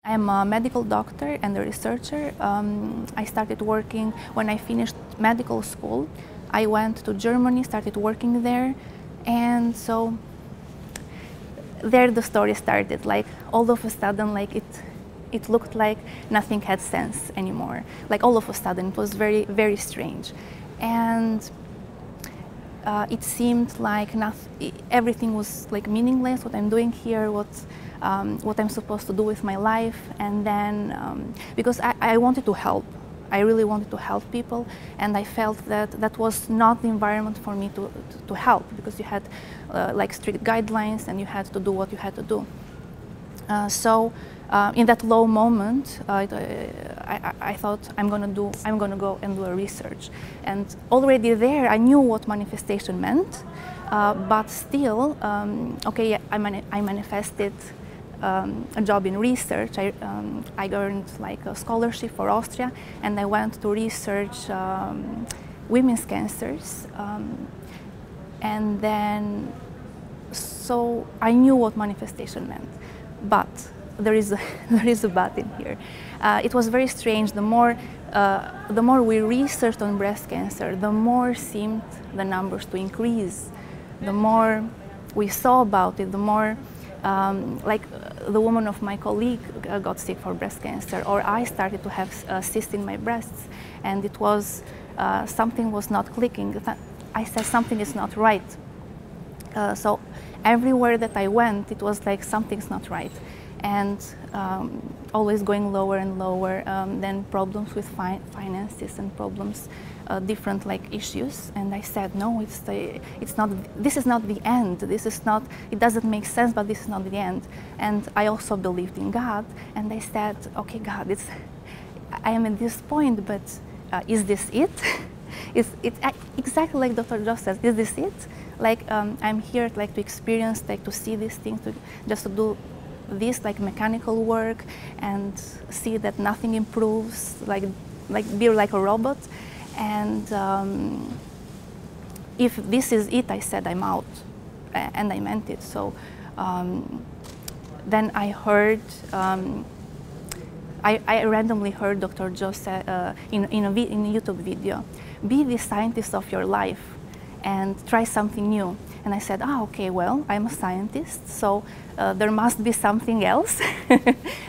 I'm a medical doctor and a researcher. I started working when I finished medical school. I went to Germany, started working there, and so there the story started. Like all of a sudden, like it looked like nothing had sense anymore. Like all of a sudden, it was very, very strange, and it seemed like everything was like meaningless. What I'm doing here, what I'm supposed to do with my life, and then because I wanted to help. I really wanted to help people, and I felt that that was not the environment for me to help, because you had like strict guidelines and you had to do what you had to do. So in that low moment, I thought I'm gonna go and do a research, and already there I knew what manifestation meant, but still, okay, I manifested a job in research. I earned like a scholarship for Austria, and I went to research women's cancers, and then so I knew what manifestation meant. But there is a but in here. It was very strange. The more we researched on breast cancer, the more seemed the numbers to increase. The more we saw about it, the more like the woman of my colleague got sick for breast cancer, or I started to have cysts in my breasts, and it was something was not clicking. I said something is not right. So everywhere that I went, it was like something's not right, and always going lower and lower. Then problems with finances and problems, different like issues. And I said, no, it's not. This is not the end. This is not. It doesn't make sense, but this is not the end. And I also believed in God, and I said, okay, God, I am at this point, but is this it? It's exactly like Dr. Joe says. Is this it? Like I'm here like to experience, like to see these things, just to do this like mechanical work and see that nothing improves, like be like a robot. And if this is it, I said I'm out, and I meant it. So then I heard. I randomly heard Dr. Joe say, in a YouTube video, be the scientist of your life and try something new. And I said, okay, well, I'm a scientist, so there must be something else.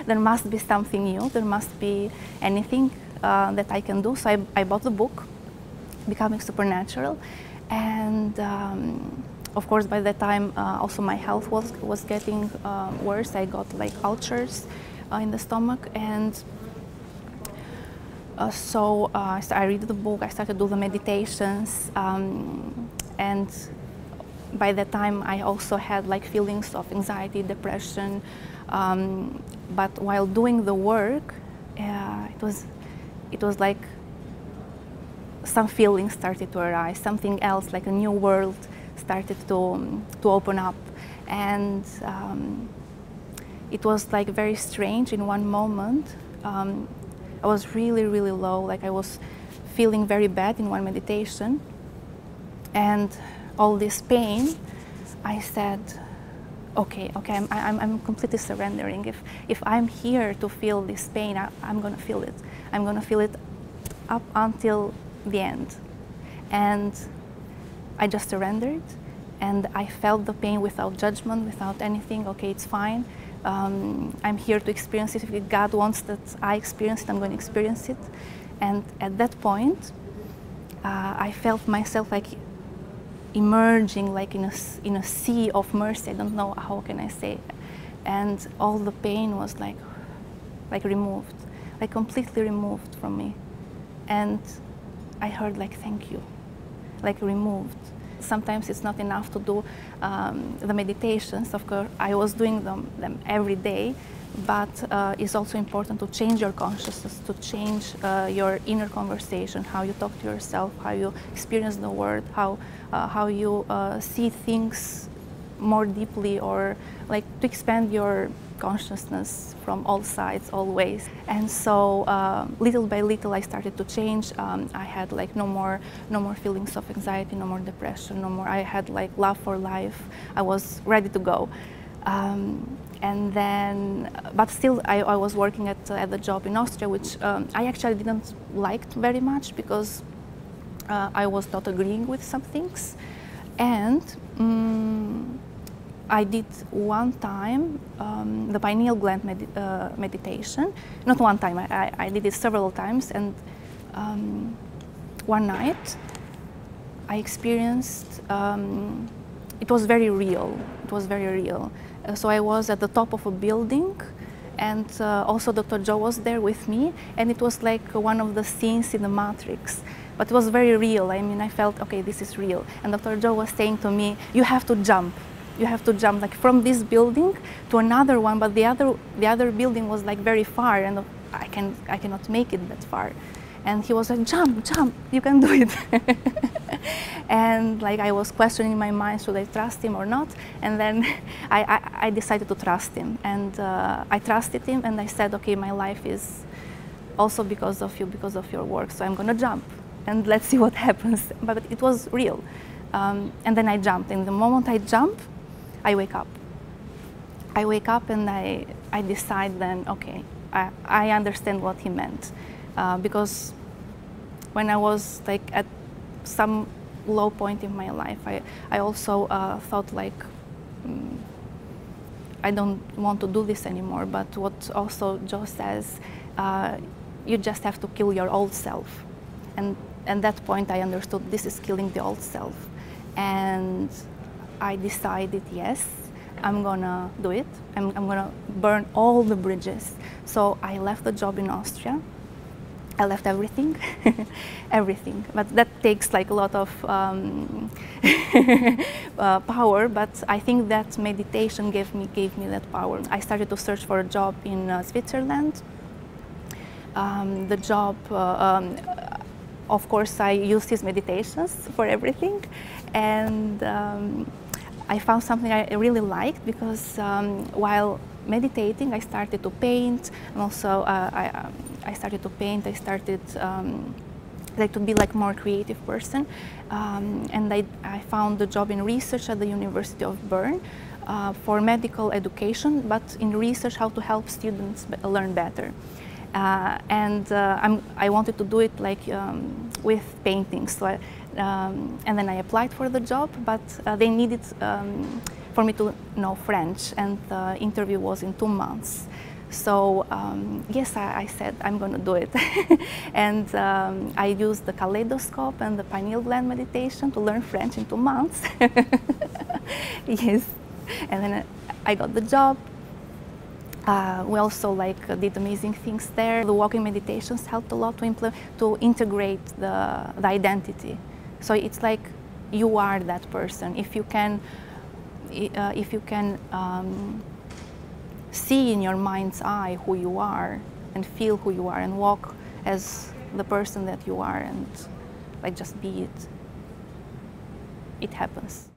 There must be something new. There must be anything that I can do. So I bought the book, Becoming Supernatural. And of course, by that time, also my health was getting worse. I got like ulcers in the stomach, and so I read the book, I started to do the meditations, and by that time I also had like feelings of anxiety, depression, but while doing the work, it was like some feelings started to arise, something else, like a new world started to open up, and it was like very strange. In one moment, I was really, really low, like I was feeling very bad in one meditation, and all this pain, I said, okay, I'm completely surrendering. If I'm here to feel this pain, I'm gonna feel it. I'm gonna feel it up until the end. And I just surrendered, and I felt the pain without judgment, without anything. Okay, it's fine. I'm here to experience it. If God wants that I experience it, I'm going to experience it. And at that point, I felt myself like emerging, like in a sea of mercy. I don't know how can I say, and all the pain was like removed, like completely removed from me. And I heard like thank you, like removed. Sometimes it's not enough to do the meditations. Of course, I was doing them every day, but it's also important to change your consciousness, to change your inner conversation, how you talk to yourself, how you experience the world, how you see things more deeply, or like to expand your consciousness from all sides, all ways. And so little by little I started to change. I had like no more feelings of anxiety, no more depression, no more. I had like love for life. I was ready to go. And then, but still, I was working at the job in Austria, which I actually didn't like very much because I was not agreeing with some things. And I did one time the pineal gland meditation. Not one time, I did it several times. And one night I experienced, it was very real. It was very real. So I was at the top of a building, and also Dr. Joe was there with me, and it was like one of the scenes in the Matrix. But it was very real. I mean, I felt, okay, this is real. And Dr. Joe was saying to me, you have to jump. You have to jump like from this building to another one, but the other building was like very far, and I cannot make it that far. And he was like, jump, jump, you can do it. And like I was questioning in my mind, should I trust him or not? And then I decided to trust him. And I trusted him, and I said, okay, my life is also because of you, because of your work, so I'm gonna jump. And let's see what happens. But it was real. And then I jumped. And the moment I jump, I wake up. I wake up and I decide then, okay, I understand what he meant. Because when I was like at some low point in my life, I also thought like, I don't want to do this anymore. But what also Joe says, you just have to kill your old self. And at that point I understood this is killing the old self. And I decided, yes, I'm gonna do it. I'm gonna burn all the bridges. So I left the job in Austria. I left everything, everything. But that takes like a lot of power. But I think that meditation gave me that power. I started to search for a job in Switzerland. The job, of course, I used his meditations for everything, and I found something I really liked because while meditating, I started to paint, and also I started to paint. I started like to be like more creative person, and I found a job in research at the University of Bern for medical education, but in research how to help students learn better. I wanted to do it like with paintings. So and then I applied for the job, but they needed for me to know French, and the interview was in 2 months. So yes, I said I'm going to do it. And I used the kaleidoscope and the pineal gland meditation to learn French in 2 months. Yes, and then I got the job. We also did amazing things there. The walking meditations helped a lot to integrate the identity. So it's like you are that person. If you can see in your mind's eye who you are and feel who you are and walk as the person that you are and like just be it, it happens.